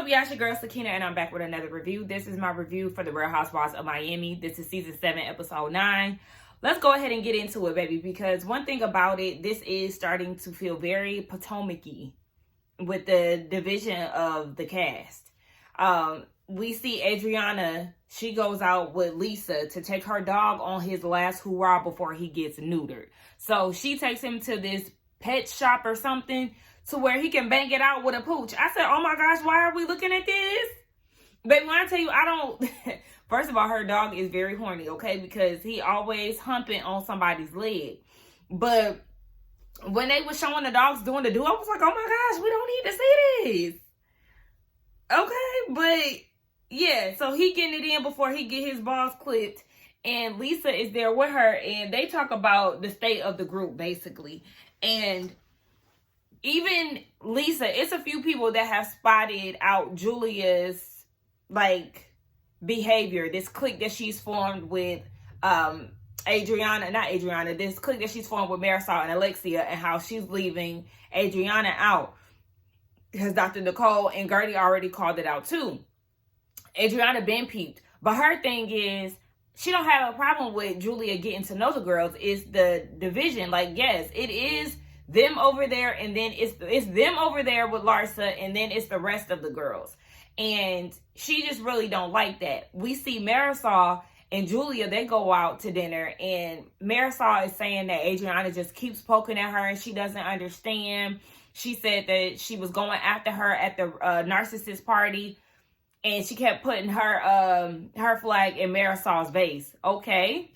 up, y'all? It's your girl Sakina, and I'm back with another review. This is my review for the Real Housewives of Miami. This is season 7, episode 9. Let's go ahead and get into it, baby, because one thing about it, this is starting to feel very Potomac-y with the division of the cast. We see Adriana, she goes out with Lisa to take her dog on his last hoorah before he gets neutered. So she takes him to this pet shop or something to where he can bang it out with a pooch. I said, oh my gosh, why are we looking at this? Baby, when I tell you, I don't... First of all, her dog is very horny, okay? Because he always humping on somebody's leg. But when they were showing the dogs doing the do, I was like, oh my gosh, we don't need to see this. Okay, but yeah, so he getting it in before he get his balls clipped. And Lisa is there with her, and they talk about the state of the group, basically. And even Lisa, it's a few people that have spotted out Julia's, like, behavior. This clique that she's formed with this clique that she's formed with Marisol and Alexia, and how she's leaving Adriana out. Because Dr. Nicole and Gertie already called it out, too. Adriana been peeped. But her thing is, she don't have a problem with Julia getting to know the girls. It's the division. Like, yes, it is them over there, and then it's them over there with Larsa, and then it's the rest of the girls. And she just really don't like that. We see Marisol and Julia, they go out to dinner, and Marisol is saying that Adriana just keeps poking at her and she doesn't understand. She said that she was going after her at the narcissist party, and she kept putting her flag in Marisol's vase. Okay.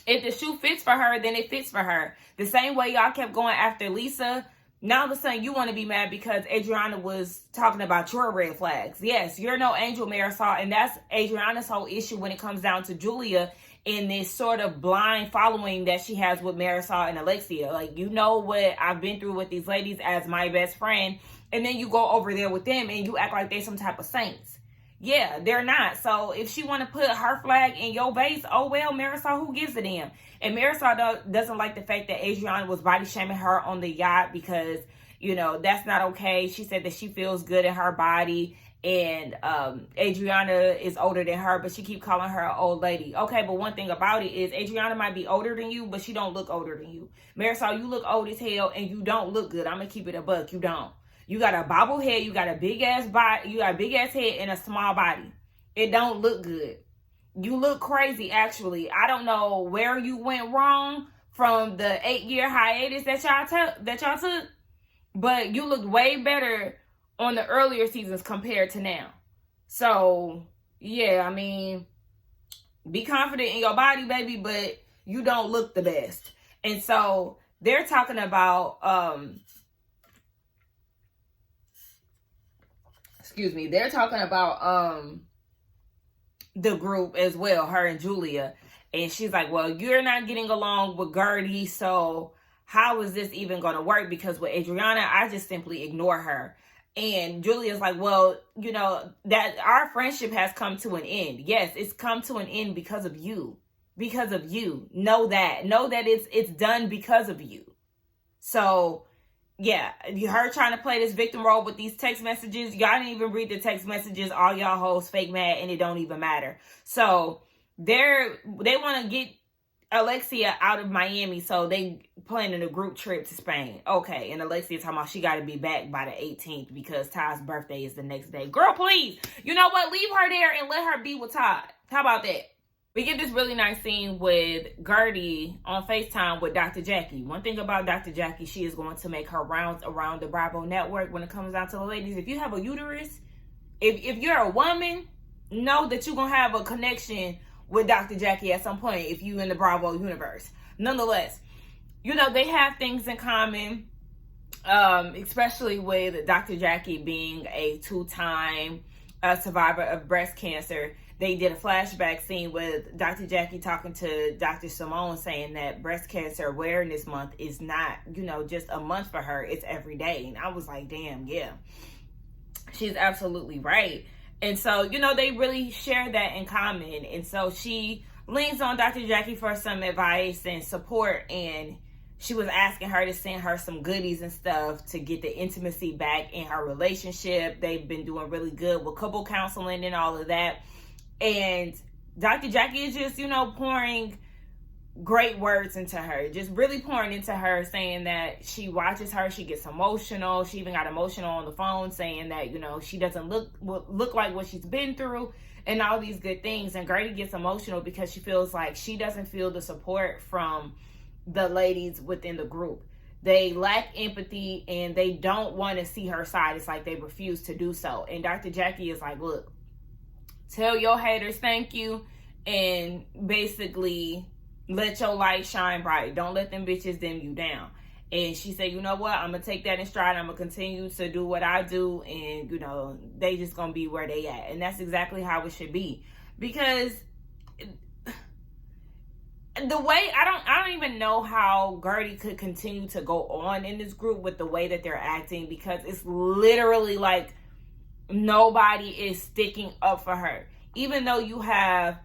If the shoe fits for her, then it fits for her. The same way y'all kept going after Lisa, now all of a sudden you want to be mad because Adriana was talking about your red flags. Yes, you're no angel, Marisol, and that's Adriana's whole issue when it comes down to Julia in this sort of blind following that she has with Marisol and Alexia. Like, you know what I've been through with these ladies as my best friend, and then you go over there with them and you act like they're some type of saints. Yeah, they're not. So if she want to put her flag in your vase, oh well, Marisol, who gives a damn? And Marisol doesn't like the fact that Adriana was body shaming her on the yacht because, you know, that's not okay. She said that she feels good in her body, and Adriana is older than her, but she keep calling her an old lady. Okay, but one thing about it is Adriana might be older than you, but she don't look older than you. Marisol, you look old as hell, and you don't look good. I'm gonna keep it a buck. You don't. You got a bobble head, you got a big ass body, you got a big ass head and a small body. It don't look good. You look crazy, actually. I don't know where you went wrong from the 8-year hiatus that y'all took, but you looked way better on the earlier seasons compared to now. So, yeah, I mean, be confident in your body, baby, but you don't look the best. And so they're talking about they're talking about the group as well, her and Julia. And she's like, well, you're not getting along with Gertie, so how is this even going to work? Because with Adriana, I just simply ignore her. And Julia's like, well, you know, that our friendship has come to an end. Yes, it's come to an end because of you. Because of you. Know that it's done because of you. So yeah, her trying to play this victim role with these text messages. Y'all didn't even read the text messages. All y'all hoes fake mad, and it don't even matter. So they want to get Alexia out of Miami, so they planning a group trip to Spain. Okay, and Alexia talking about she got to be back by the 18th because Todd's birthday is the next day. Girl, please. You know what? Leave her there and let her be with Todd. How about that? We get this really nice scene with Gertie on FaceTime with Dr. Jackie. One thing about Dr. Jackie, she is going to make her rounds around the Bravo network when it comes down to the ladies. If you have a uterus, if you're a woman, know that you're going to have a connection with Dr. Jackie at some point if you in the Bravo universe. Nonetheless, you know, they have things in common, especially with Dr. Jackie being a 2-time survivor of breast cancer. They did a flashback scene with Dr. Jackie talking to Dr. Simone, saying that Breast Cancer Awareness Month is not, you know, just a month for her. It's every day. And I was like, damn, yeah. She's absolutely right. And so, you know, they really share that in common. And so she leans on Dr. Jackie for some advice and support. And she was asking her to send her some goodies and stuff to get the intimacy back in her relationship. They've been doing really good with couple counseling and all of that. And Dr. Jackie is just, pouring great words into her, just really pouring into her, saying that she watches her, she gets emotional. She even got emotional on the phone, saying that, she doesn't look like what she's been through and all these good things. And Gertie gets emotional because she feels like she doesn't feel the support from the ladies within the group. They lack empathy and they don't want to see her side. It's like they refuse to do so. And Dr. Jackie is like, look, tell your haters thank you, and basically let your light shine bright. Don't let them bitches dim you down. And she said, you know what? I'm going to take that in stride. I'm going to continue to do what I do. And, they just going to be where they at. And that's exactly how it should be. Because the way, I don't even know how Gertie could continue to go on in this group with the way that they're acting. Because it's literally like nobody is sticking up for her. Even though you have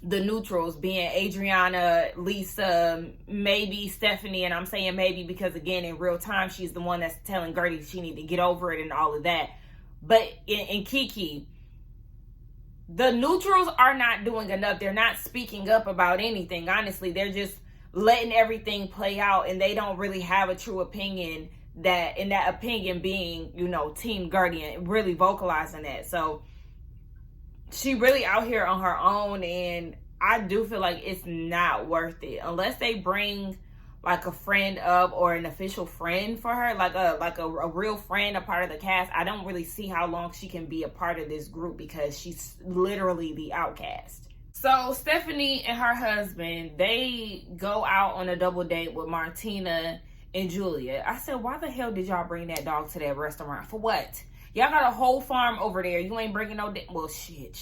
the neutrals being Adriana, Lisa, maybe Stephanie, and I'm saying maybe because, again, in real time, she's the one that's telling Gertie she need to get over it and all of that. But in Kiki, the neutrals are not doing enough. They're not speaking up about anything, honestly. They're just letting everything play out, and they don't really have a true opinion, that opinion being, Team Gertie, and really vocalizing that. So she really out here on her own, and I do feel like it's not worth it unless they bring like a friend of, or an official friend for her, like a real friend, a part of the cast. I don't really see how long she can be a part of this group because she's literally the outcast. So Stephanie and her husband, they go out on a double date with Martina and Julia. I said, why the hell did y'all bring that dog to that restaurant? For what? Y'all got a whole farm over there. You ain't bringing no... Well, shit.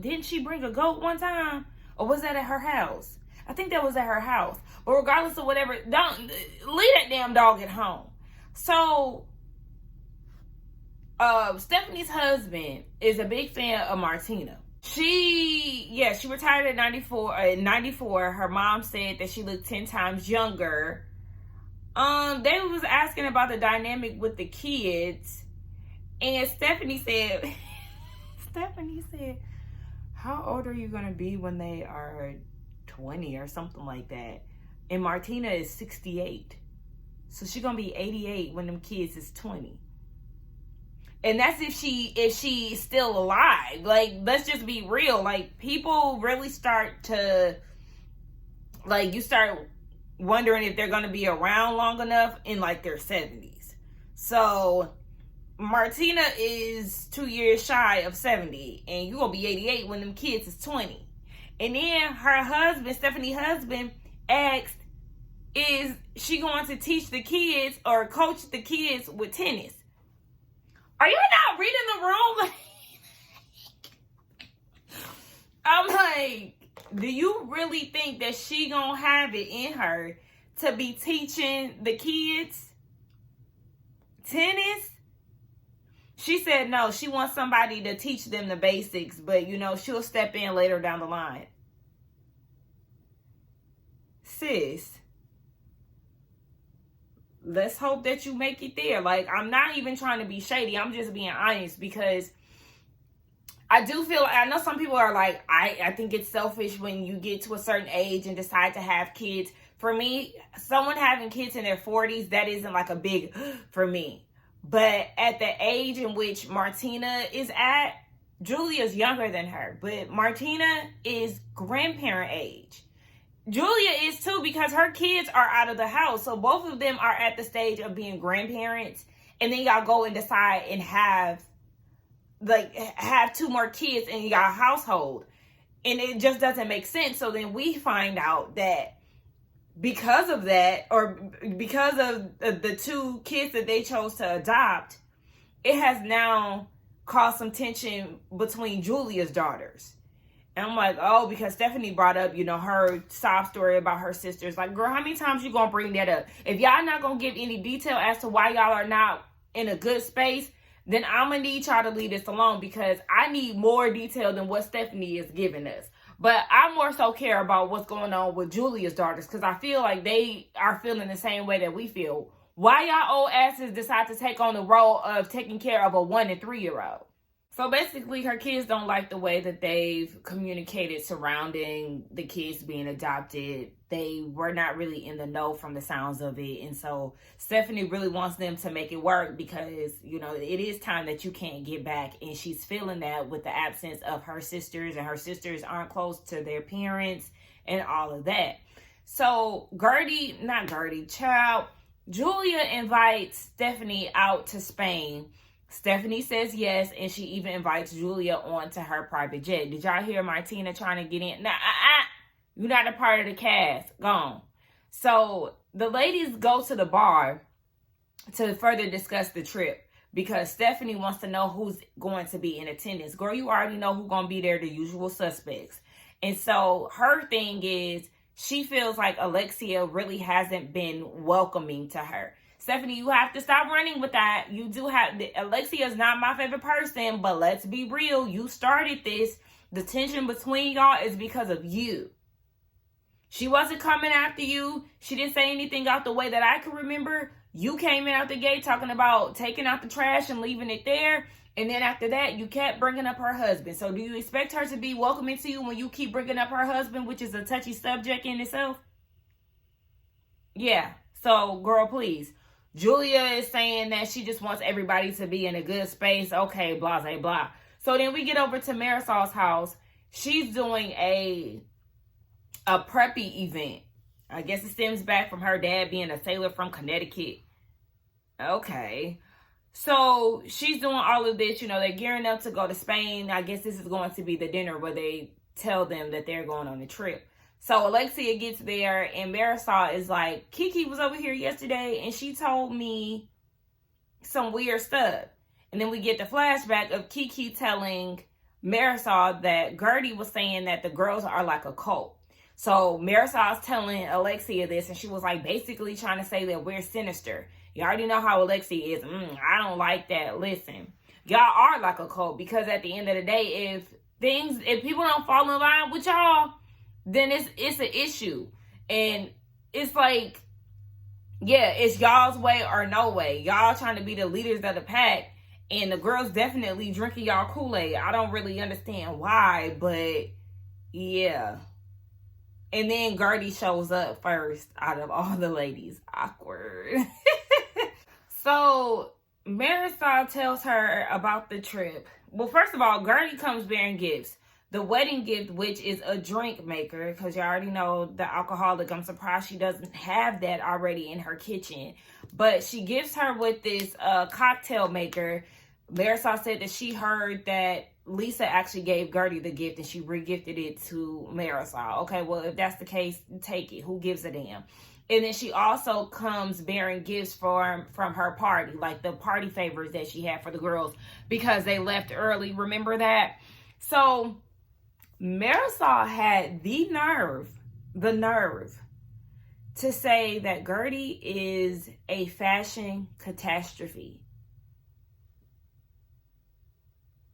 Didn't she bring a goat one time? Or was that at her house? I think that was at her house. But regardless of whatever, don't leave that damn dog at home. So, Stephanie's husband is a big fan of Martina. She retired at 94. At 94, her mom said that she looked 10 times younger. They was asking about the dynamic with the kids. And Stephanie said, how old are you going to be when they are 20 or something like that? And Martina is 68. So she's going to be 88 when them kids is 20. And that's if she's still alive. Like, let's just be real. Like, people really start to, like, you start wondering if they're going to be around long enough in, like, their 70s. So Martina is 2 years shy of 70, and you're going to be 88 when them kids is 20. And then her husband, Stephanie's husband, asked, is she going to teach the kids or coach the kids with tennis? Are you not reading the room? I'm like, do you really think that she gonna have it in her to be teaching the kids tennis? She said no, she wants somebody to teach them the basics, but she'll step in later down the line. Sis, let's hope that you make it there. Like, I'm not even trying to be shady. I'm just being honest, because I do feel, I know some people are like, I think it's selfish when you get to a certain age and decide to have kids. For me, someone having kids in their 40s, that isn't like a big for me. But at the age in which Martina is at, Julia's younger than her, but Martina is grandparent age. Julia is too, because her kids are out of the house. So both of them are at the stage of being grandparents. And then y'all go and decide and have 2 more kids in y'all household. And it just doesn't make sense. So then we find out that because of that, or because of the 2 kids that they chose to adopt, it has now caused some tension between Julia's daughters. And I'm like, oh, because Stephanie brought up, her sob story about her sisters. Like, girl, how many times you gonna bring that up? If y'all not gonna give any detail as to why y'all are not in a good space, then I'm gonna need y'all to leave this alone, because I need more detail than what Stephanie is giving us. But I more so care about what's going on with Julia's daughters, because I feel like they are feeling the same way that we feel. Why y'all old asses decide to take on the role of taking care of a 1 and 3-year-old? So basically, her kids don't like the way that they've communicated surrounding the kids being adopted. They were not really in the know from the sounds of it. And so Stephanie really wants them to make it work because, you know, it is time that you can't get back. And she's feeling that with the absence of her sisters, and her sisters aren't close to their parents and all of that. So Julia invites Stephanie out to Spain. Stephanie says yes, and she even invites Julia onto her private jet. Did y'all hear Martina trying to get in? Nah, you're not a part of the cast. Gone. So the ladies go to the bar to further discuss the trip because Stephanie wants to know who's going to be in attendance. Girl, you already know who's going to be there, the usual suspects. And so her thing is she feels like Alexia really hasn't been welcoming to her. Stephanie, you have to stop running with that. You do have... Alexia is not my favorite person, but let's be real. You started this. The tension between y'all is because of you. She wasn't coming after you. She didn't say anything out the way that I can remember. You came in out the gate talking about taking out the trash and leaving it there. And then after that, you kept bringing up her husband. So do you expect her to be welcoming to you when you keep bringing up her husband, which is a touchy subject in itself? Yeah. So, girl, please. Julia is saying that she just wants everybody to be in a good space. Okay, blah, blah, blah. So then we get over to Marisol's house. She's doing a Preppy event. I guess it stems back from her dad being a sailor from Connecticut. Okay. So she's doing all of this. You know, they're gearing up to go to Spain. I guess this is going to be the dinner where they tell them that they're going on a trip. So Alexia gets there and Marisol is like, Kiki was over here yesterday and she told me some weird stuff. And then we get the flashback of Kiki telling Marisol that Gertie was saying that the girls are like a cult. So Marisol's telling Alexia this and she was like basically trying to say that we're sinister. You already know how Alexia is. I don't like that. Listen, y'all are like a cult because at the end of the day, if people don't fall in line with y'all, then it's an issue. And it's like, yeah, it's y'all's way or no way. Y'all trying to be the leaders of the pack, and the girls definitely drinking y'all Kool-Aid. I don't really understand why, but yeah. And then Gertie shows up first out of all the ladies. Awkward. So Marisol tells her about the trip. Well, first of all, Gertie comes bearing gifts. The wedding gift, which is a drink maker, because you already know the alcoholic. I'm surprised she doesn't have that already in her kitchen. But she gives her with this cocktail maker. Marisol said that she heard that Lisa actually gave Gertie the gift and she re-gifted it to Marisol. Okay, well, if that's the case, take it. Who gives a damn? And then she also comes bearing gifts from her party, like the party favors that she had for the girls because they left early. Remember that? So Marisol had the nerve to say that Gertie is a fashion catastrophe.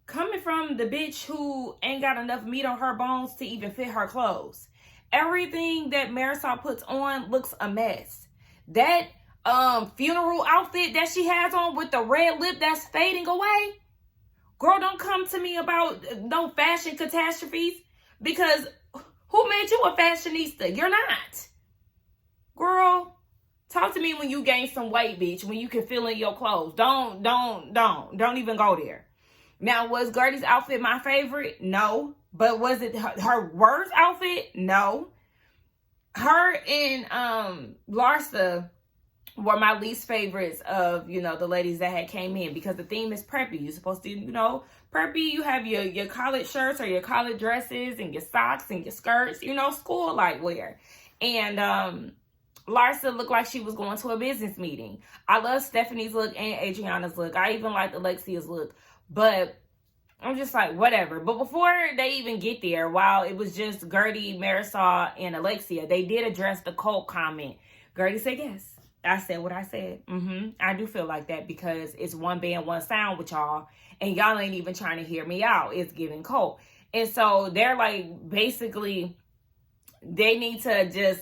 Coming from the bitch who ain't got enough meat on her bones to even fit her clothes. Everything that Marisol puts on looks a mess. That funeral outfit that she has on with the red lip that's fading away. Girl, don't come to me about no fashion catastrophes, because who made you a fashionista? You're not. Girl, talk to me when you gain some weight, bitch, when you can feel in your clothes. Don't even go there. Now, was Gertie's outfit my favorite? No. But was it her worst outfit? No. Her and Larsa were my least favorites of, you know, the ladies that had came in, because the theme is preppy. You're supposed to, you know, preppy. You have your collared shirts or your collared dresses and your socks and your skirts, you know, school-like wear. And Larsa looked like she was going to a business meeting. I love Stephanie's look and Adriana's look. I even liked Alexia's look. But I'm just like, whatever. But before they even get there, while it was just Gertie, Marisol, and Alexia, they did address the cult comment. Gertie said yes. I said what I said. I do feel like that because it's one band, one sound with y'all. And y'all ain't even trying to hear me out. It's giving cult. And so they're like, basically, they need to just,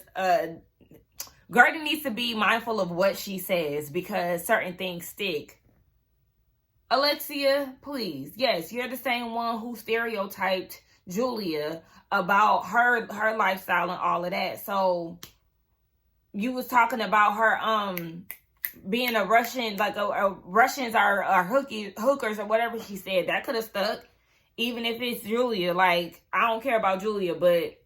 Gertie needs to be mindful of what she says because certain things stick. Alexia, please. Yes, you're the same one who stereotyped Julia about her lifestyle and all of that. So you was talking about her being a Russian, like a Russians are hookers or whatever she said. That could have stuck. Even if it's Julia, like, I don't care about Julia, but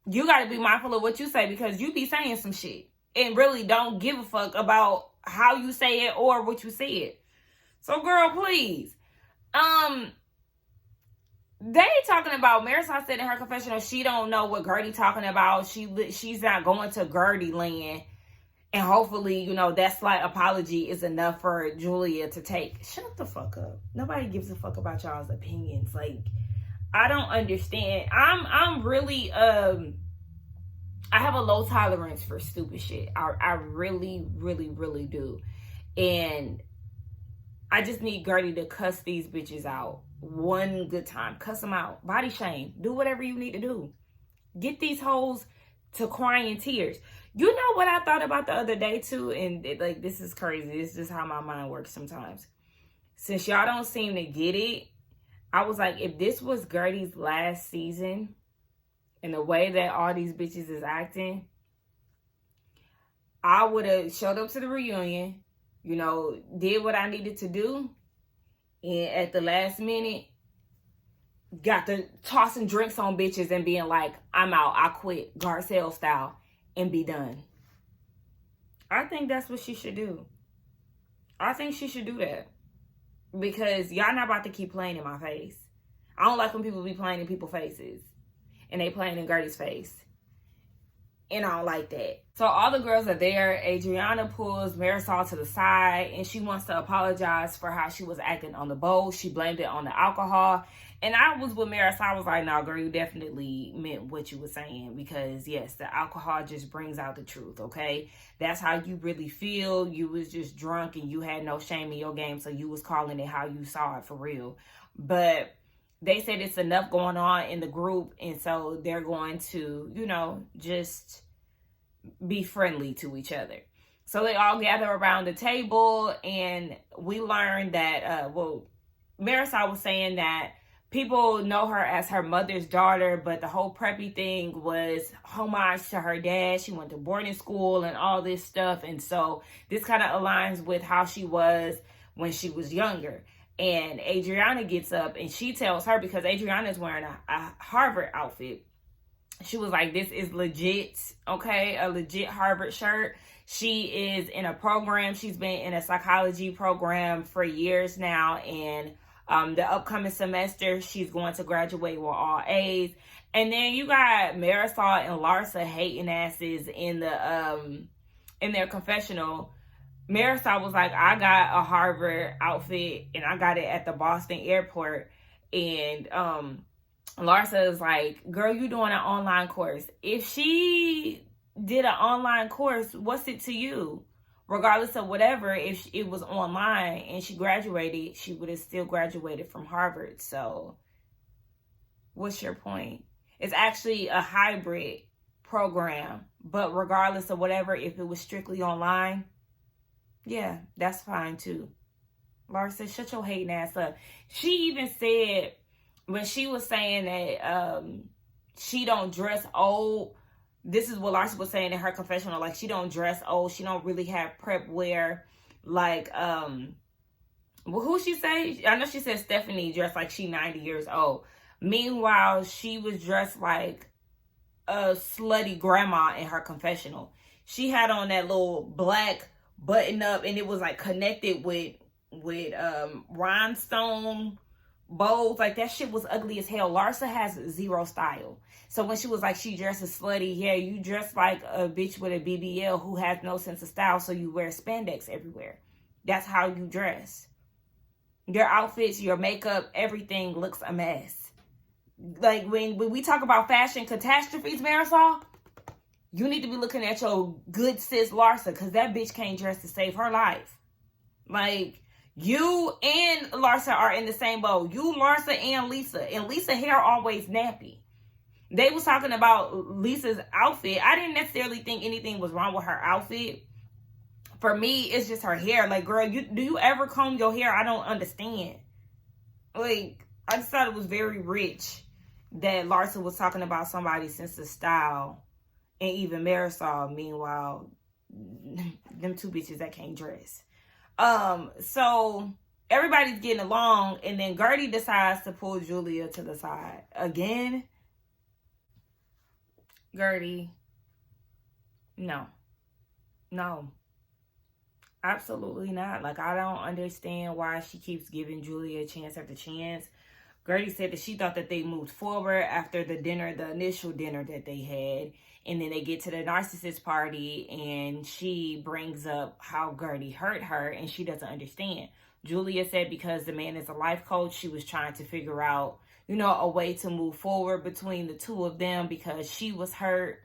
you got to be mindful of what you say because you be saying some shit and really don't give a fuck about how you say it or what you said. So, girl, please. They talking about, Marisol said in her confessional, she don't know what Gertie talking about. She's not going to Gertie land. And hopefully, you know, that slight apology is enough for Julia to take. Shut the fuck up. Nobody gives a fuck about y'all's opinions. Like, I don't understand. I'm really, I have a low tolerance for stupid shit. I really, really, really do. And I just need Gertie to cuss these bitches out one good time. Cuss them out. Body shame. Do whatever you need to do. Get these hoes to crying tears. You know what I thought about the other day too? And like, this is crazy. This is how my mind works sometimes. Since y'all don't seem to get it, I was like, if this was Gertie's last season and the way that all these bitches is acting, I would have showed up to the reunion, you know, did what I needed to do. And at the last minute, got to tossing drinks on bitches and being like, I'm out, I quit, Garcelle style, and be done. I think that's what she should do. I think she should do that. Because y'all not about to keep playing in my face. I don't like when people be playing in people's faces. And they playing in Gertie's face. And I don't like that. So all the girls are there. Adriana pulls Marisol to the side. And she wants to apologize for how she was acting on the boat. She blamed it on the alcohol. And I was with Marisol. I was like, no, girl, you definitely meant what you were saying. Because, yes, the alcohol just brings out the truth, okay? That's how you really feel. You was just drunk and you had no shame in your game. So you was calling it how you saw it for real. But they said it's enough going on in the group. And so they're going to, you know, just be friendly to each other. So they all gather around the table. And we learned that, Marisol was saying that people know her as her mother's daughter, but the whole Preppy thing was homage to her dad. She went to boarding school and all this stuff. And so this kind of aligns with how she was when she was younger. And Adriana gets up and she tells her, because Adriana's wearing a Harvard outfit. She was like, this is legit, okay? A legit Harvard shirt. She is in a program. She's been in a psychology program for years now. And the upcoming semester, she's going to graduate with all A's. And then you got Marisol and Larsa hating asses in their confessional. Marisol was like, I got a Harvard outfit and I got it at the Boston airport. And Larsa is like, girl, you doing an online course. If she did an online course, what's it to you? Regardless of whatever, if it was online and she graduated, she would have still graduated from Harvard. So what's your point? It's actually a hybrid program. But regardless of whatever, if it was strictly online, yeah, that's fine too. Laura said, shut your hating ass up. She even said, when she was saying that she don't dress old, this is what Larsa was saying in her confessional, like, she don't dress old. She don't really have prep wear. Like, who she say? I know she said Stephanie dressed like she 90 years old. Meanwhile, she was dressed like a slutty grandma in her confessional. She had on that little black button up and it was like connected with rhinestone bows. Like, that shit was ugly as hell. Larsa has zero style. So when she was like, she dresses slutty, yeah, you dress like a bitch with a BBL who has no sense of style, so you wear spandex everywhere. That's how you dress. Your outfits, your makeup, everything looks a mess. Like, when we talk about fashion catastrophes, Marisol, you need to be looking at your good sis Larsa, because that bitch can't dress to save her life. Like, You and Larsa are in the same boat. You, Larsa, and Lisa. And Lisa's hair always nappy. They was talking about Lisa's outfit. I didn't necessarily think anything was wrong with her outfit. For me, it's just her hair. Like, girl, do you ever comb your hair? I don't understand. Like, I just thought it was very rich that Larsa was talking about somebody's sense of style. And even Marisol, meanwhile, them two bitches that can't dress. So everybody's getting along, and then Gertie decides to pull Julia to the side. Again, Gertie, no. Absolutely not. Like, I don't understand why she keeps giving Julia chance after chance. Gertie said that she thought that they moved forward after the dinner, the initial dinner that they had. And then they get to the narcissist party, and she brings up how Gertie hurt her, and she doesn't understand. Julia said because the man is a life coach, she was trying to figure out, you know, a way to move forward between the two of them because she was hurt.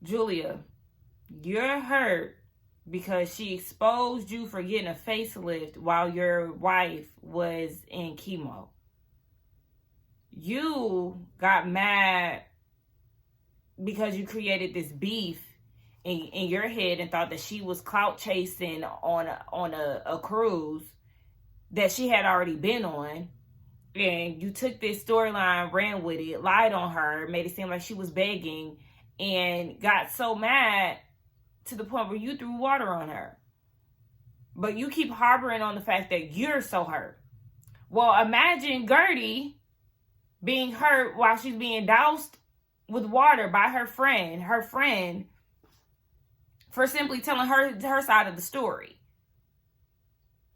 Julia, you're hurt because she exposed you for getting a facelift while your wife was in chemo. You got mad because you created this beef in your head and thought that she was clout chasing on a cruise that she had already been on. And you took this storyline, ran with it, lied on her, made it seem like she was begging, and got so mad to the point where you threw water on her. But you keep harboring on the fact that you're so hurt. Well, imagine Gertie being hurt while she's being doused with water by her friend for simply telling her side of the story.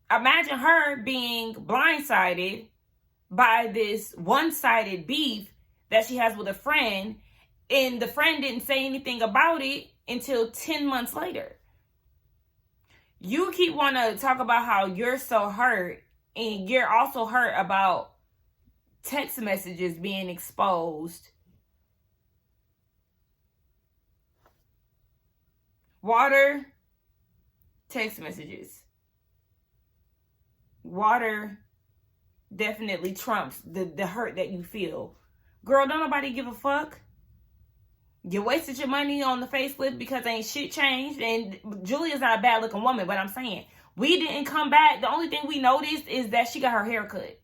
Imagine her being blindsided by this one-sided beef that she has with a friend, and the friend didn't say anything about it until 10 months later. You keep wanting to talk about how you're so hurt, and you're also hurt about text messages being exposed. Water, text messages. Water definitely trumps the hurt that you feel. Girl, don't nobody give a fuck. You wasted your money on the facelift because ain't shit changed. And Julia's not a bad looking woman, but I'm saying, we didn't come back. The only thing we noticed is that she got her hair cut.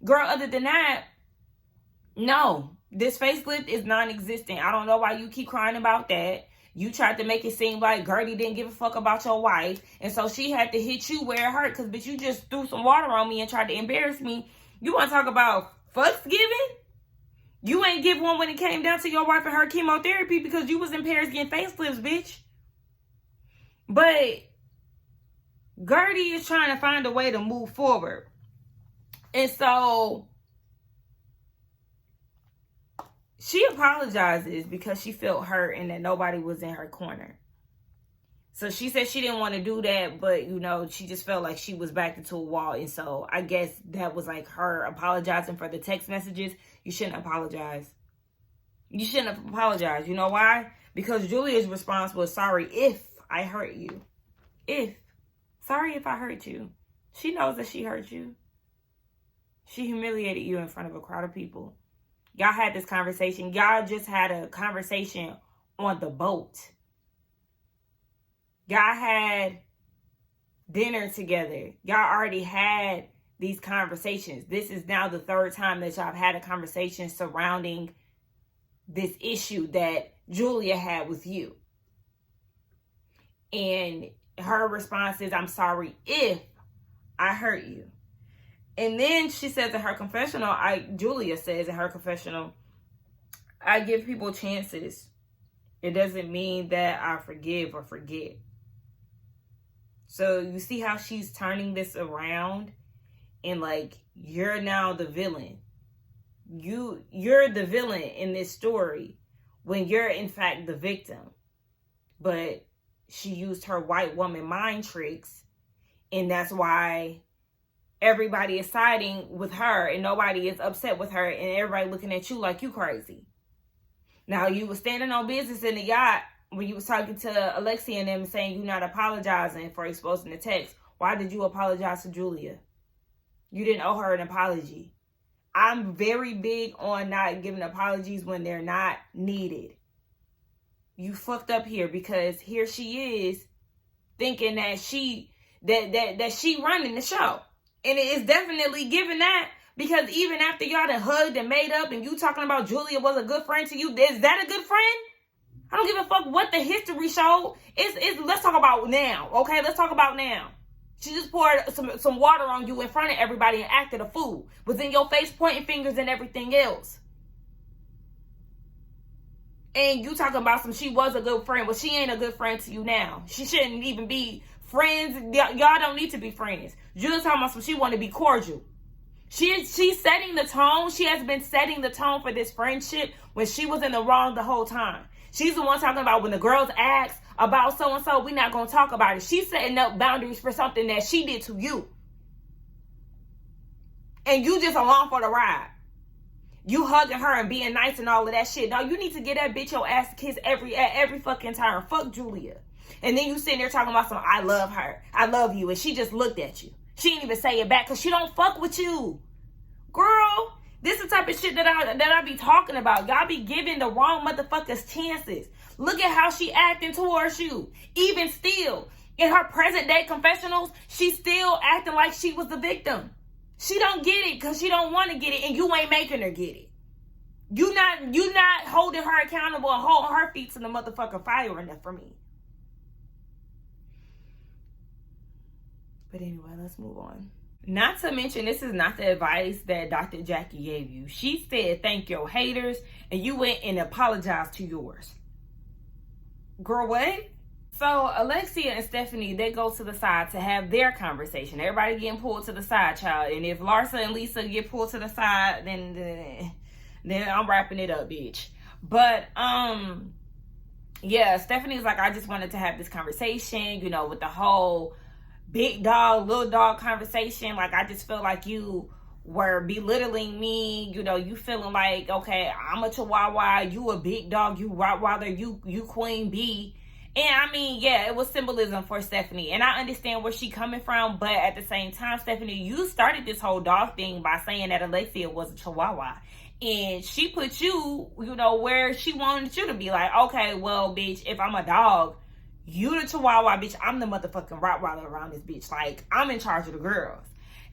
Girl, other than that, no. This facelift is non-existent. I don't know why you keep crying about that. You tried to make it seem like Gertie didn't give a fuck about your wife. And so she had to hit you where it hurt. Because, bitch, you just threw some water on me and tried to embarrass me. You want to talk about fucks giving? You ain't give one when it came down to your wife and her chemotherapy because you was in Paris getting facelifts, bitch. But Gertie is trying to find a way to move forward. And so she apologizes because she felt hurt and that nobody was in her corner. So she said she didn't want to do that, but, you know, she just felt like she was backed into a wall. And so I guess that was like her apologizing for the text messages. You shouldn't apologize. You shouldn't have apologized. You know why? Because Julia's response was, sorry if I hurt you. Sorry if I hurt you. She knows that she hurt you. She humiliated you in front of a crowd of people. Y'all had this conversation. Y'all just had a conversation on the boat. Y'all had dinner together. Y'all already had these conversations. This is now the third time that y'all have had a conversation surrounding this issue that Julia had with you. And her response is, I'm sorry if I hurt you. And then she says in her confessional, Julia says in her confessional, I give people chances. It doesn't mean that I forgive or forget. So you see how she's turning this around, and like, you're now the villain. You're the villain in this story when you're in fact the victim. But she used her white woman mind tricks, and that's why everybody is siding with her and nobody is upset with her, and everybody looking at you like you crazy. Now, you were standing on business in the yacht when you was talking to Alexia and them saying you're not apologizing for exposing the text. Why did you apologize to Julia? You didn't owe her an apology. I'm very big on not giving apologies when they're not needed. You fucked up here, because here she is thinking that she running the show. And it is definitely giving that, because even after y'all done hugged and made up and you talking about Julia was a good friend to you, is that a good friend? I don't give a fuck what the history showed. Let's talk about now, okay? Let's talk about now. She just poured some water on you in front of everybody and acted a fool. Was in your face pointing fingers and everything else. And you talking about she was a good friend. Well, she ain't a good friend to you now. She shouldn't even be friends. Y'all don't need to be friends. Julia's talking about she want to be cordial. She's setting the tone. She has been setting the tone for this friendship when she was in the wrong the whole time. She's the one talking about when the girls ask about so-and-so, we're not going to talk about it. She's setting up boundaries for something that she did to you. And you just along for the ride. You hugging her and being nice and all of that shit. No, you need to get that bitch your ass kiss every fucking time. Fuck Julia. And then you sitting there talking about I love her. I love you. And she just looked at you. She didn't even say it back because she don't fuck with you. Girl, this is the type of shit that I be talking about. Y'all be giving the wrong motherfuckers chances. Look at how she acting towards you. Even still, in her present day confessionals, she's still acting like she was the victim. She don't get it because she don't want to get it, and you ain't making her get it. You not holding her accountable and holding her feet to the motherfucking fire enough for me. But anyway, let's move on. Not to mention, this is not the advice that Dr. Jackie gave you. She said, thank your haters, and you went and apologized to yours. Girl, what? So, Alexia and Stephanie, they go to the side to have their conversation. Everybody getting pulled to the side, child. And if Larsa and Lisa get pulled to the side, then I'm wrapping it up, bitch. But, yeah, Stephanie's like, I just wanted to have this conversation, with the whole big dog, little dog conversation. Like, I just feel like you were belittling me. You feeling like, okay, I'm a Chihuahua, you a big dog, you Rottweiler, you Queen Bee. And I mean, yeah, it was symbolism for Stephanie. And I understand where she coming from. But at the same time, Stephanie, you started this whole dog thing by saying that Alexia was a Chihuahua. And she put you, where she wanted you to be. Like, okay, well, bitch, if I'm a dog, you the Chihuahua, bitch. I'm the motherfucking Rottweiler around this bitch. Like, I'm in charge of the girls.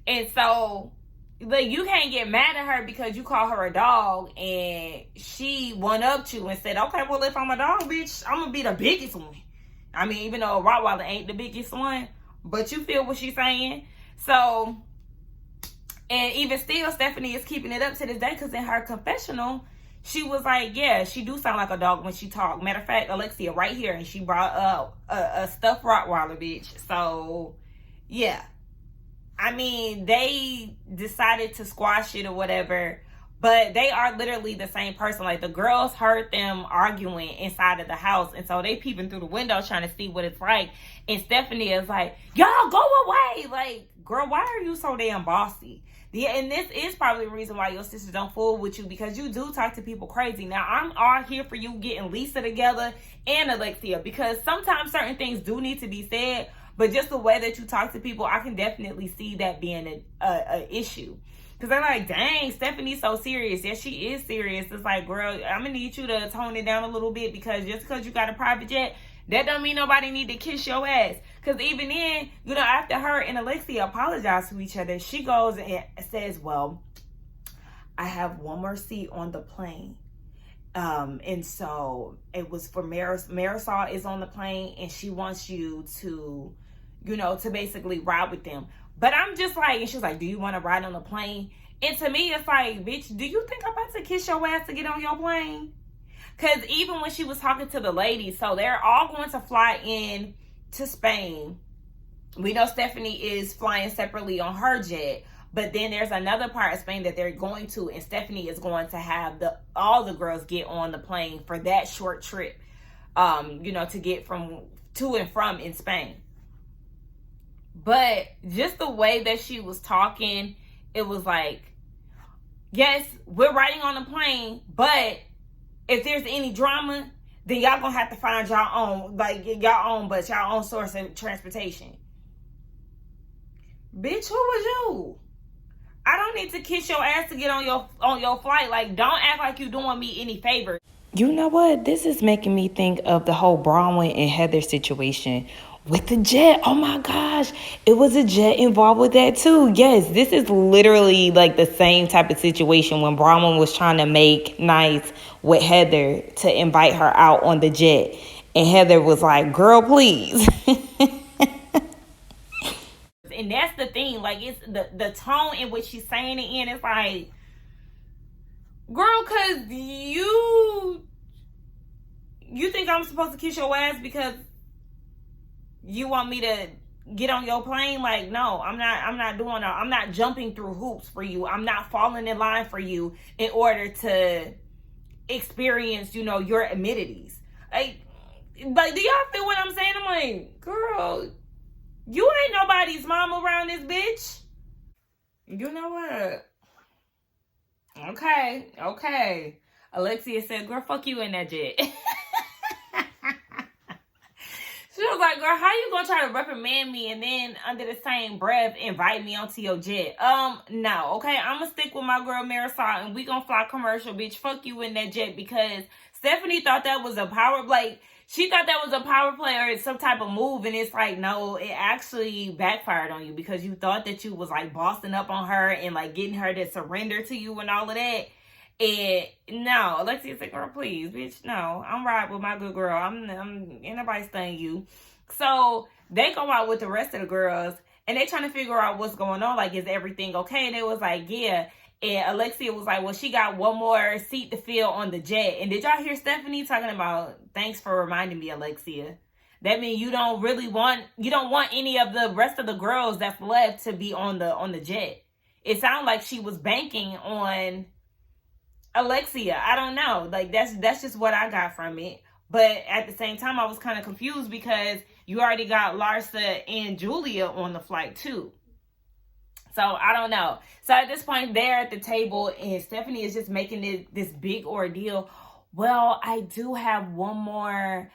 And so, like, you can't get mad at her because you call her a dog and she one-upped you and said, okay, well, if I'm a dog, bitch, I'm going to be the biggest one. I mean, even though a Rottweiler ain't the biggest one, but you feel what she's saying. So, and even still, Stephanie is keeping it up to this day because in her confessional, she was like, yeah, she do sound like a dog when she talk. Matter of fact, Alexia right here, and she brought up a stuffed Rottweiler, bitch. So, yeah. I mean, they decided to squash it or whatever, but they are literally the same person. Like, the girls heard them arguing inside of the house, and so they peeping through the window trying to see what it's like. And Stephanie is like, y'all go away. Like, girl, why are you so damn bossy? Yeah, and this is probably the reason why your sisters don't fool with you, because you do talk to people crazy. Now, I'm all here for you getting Lisa together and Alexia, because sometimes certain things do need to be said, but just the way that you talk to people, I can definitely see that being a issue. Because they're like, dang, Stephanie's so serious. Yes, she is serious. It's like, girl, I'm going to need you to tone it down a little bit, because just because you got a private jet, that don't mean nobody need to kiss your ass. Because even then, after her and Alexia apologize to each other, she goes and says, well, I have one more seat on the plane. And so it was for Marisol is on the plane, and she wants you to, to basically ride with them. But I'm just like, and she's like, do you want to ride on the plane? And to me, it's like, bitch, do you think I'm about to kiss your ass to get on your plane? Because even when she was talking to the ladies, so they're all going to fly in to Spain. We know Stephanie is flying separately on her jet. But then there's another part of Spain that they're going to, and Stephanie is going to have all the girls get on the plane for that short trip, to get to and from in Spain. But just the way that she was talking, it was like, yes, we're riding on the plane, but if there's any drama, then y'all gonna have to find y'all own, but y'all own source of transportation. Bitch, who was you? I don't need to kiss your ass to get on your flight. Like, don't act like you doing me any favor. You know what? This is making me think of the whole Bronwyn and Heather situation with the jet. Oh my gosh. It was a jet involved with that too. Yes, this is literally like the same type of situation when Bronwyn was trying to make nice with Heather to invite her out on the jet. And Heather was like, girl, please. And that's the thing. Like, it's the tone in which she's saying it in. It's like, girl, cause you think I'm supposed to kiss your ass because you want me to get on your plane? Like, no, I'm not doing that. I'm not jumping through hoops for you. I'm not falling in line for you in order to experience, your amenities. Like, do y'all feel what I'm saying? I'm like, girl, you ain't nobody's mama around this bitch. You know what? Okay. Alexia said, girl, fuck you in that jet. She was like, girl, how you gonna try to reprimand me and then under the same breath invite me onto your jet? No, okay? I'm gonna stick with my girl Marisol and we gonna fly commercial, bitch. Fuck you in that jet, because Stephanie thought that was a power, like, she thought that was a power play or some type of move, and it's like, no, it actually backfired on you because you thought that you was like bossing up on her and like getting her to surrender to you and all of that. And no, Alexia said, girl, please, bitch, no, I'm riding with my good girl. I'm ain't nobody stunning you. So they go out with the rest of the girls and they trying to figure out what's going on. Like, is everything okay? And they was like, yeah. And Alexia was like, well, she got one more seat to fill on the jet. And did y'all hear Stephanie talking about, thanks for reminding me, Alexia? That means you don't want any of the rest of the girls that's left to be on the jet. It sounded like she was banking on Alexia. I don't know. Like, that's just what I got from it. But at the same time, I was kind of confused because you already got Larsa and Julia on the flight too. So I don't know. So at this point, they're at the table and Stephanie is just making this big ordeal. Well, I do have one more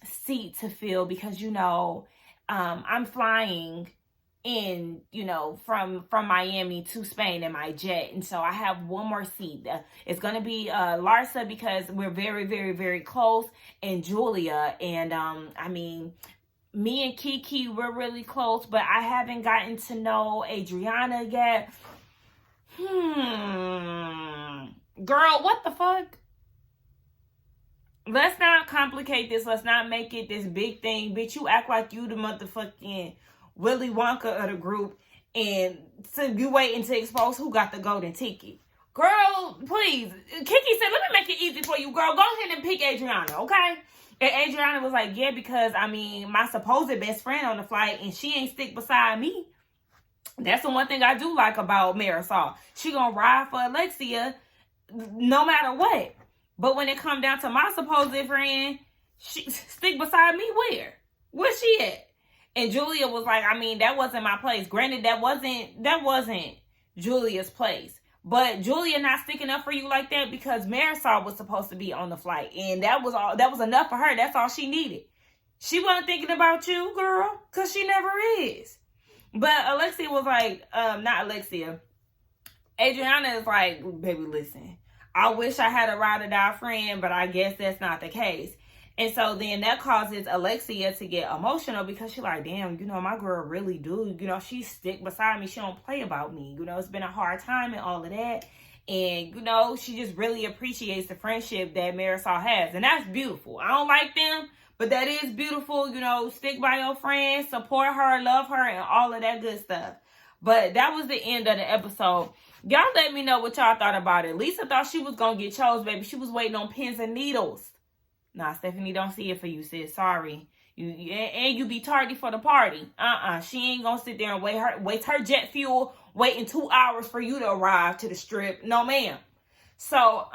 seat to fill because, I'm flying in, from Miami to Spain in my jet. And so I have one more seat. It's going to be Larsa because we're very, very, very close, and Julia. And me and Kiki, we're really close, but I haven't gotten to know Adriana yet. Girl, what the fuck? Let's not complicate this. Let's not make it this big thing. Bitch, you act like you the motherfucking Willy Wonka of the group, and so you waiting to expose who got the golden ticket. Girl, please. Kiki said, let me make it easy for you, girl. Go ahead and pick Adriana, okay? And Adriana was like, yeah, because, my supposed best friend on the flight, and she ain't stick beside me. That's the one thing I do like about Marisol. She gonna ride for Alexia no matter what. But when it come down to my supposed friend, she stick beside me where? Where's she at? And Julia was like, that wasn't my place. Granted, that wasn't Julia's place. But Julia not sticking up for you like that because Marisol was supposed to be on the flight. And that was enough for her. That's all she needed. She wasn't thinking about you, girl, because she never is. But Alexia was like, not Alexia. Adriana is like, baby, listen, I wish I had a ride or die friend, but I guess that's not the case. And so then that causes Alexia to get emotional because she's like, damn, my girl really do. She stick beside me. She don't play about me. It's been a hard time and all of that. And, she just really appreciates the friendship that Marisol has. And that's beautiful. I don't like them, but that is beautiful. Stick by your friend, support her, love her, and all of that good stuff. But that was the end of the episode. Y'all let me know what y'all thought about it. Lisa thought she was going to get chose, baby. She was waiting on pins and needles. Nah, Stephanie, don't see it for you, sis. Sorry. You be tardy for the party. She ain't gonna sit there and waste her jet fuel waiting 2 hours for you to arrive to the strip. No, ma'am. So,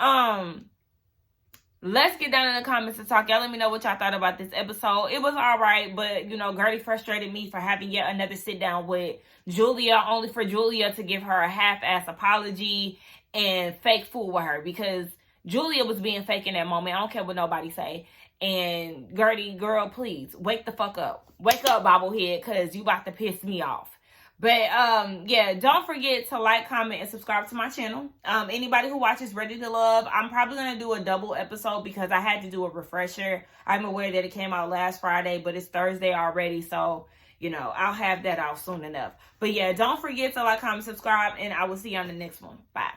let's get down in the comments and talk. Y'all let me know what y'all thought about this episode. It was all right, but, Gertie frustrated me for having yet another sit down with Julia, only for Julia to give her a half-ass apology and fake fool with her because Julia was being fake in that moment. I don't care what nobody say. And Gertie, girl, please, wake the fuck up. Wake up, bobblehead, because you about to piss me off. But yeah, don't forget to like, comment, and subscribe to my channel. Anybody who watches Ready to Love, I'm probably gonna do a double episode because I had to do a refresher. I'm aware that it came out last Friday, but it's Thursday already, so you know, I'll have that out soon enough. But yeah, don't forget to like, comment, subscribe, and I will see you on the next one. Bye.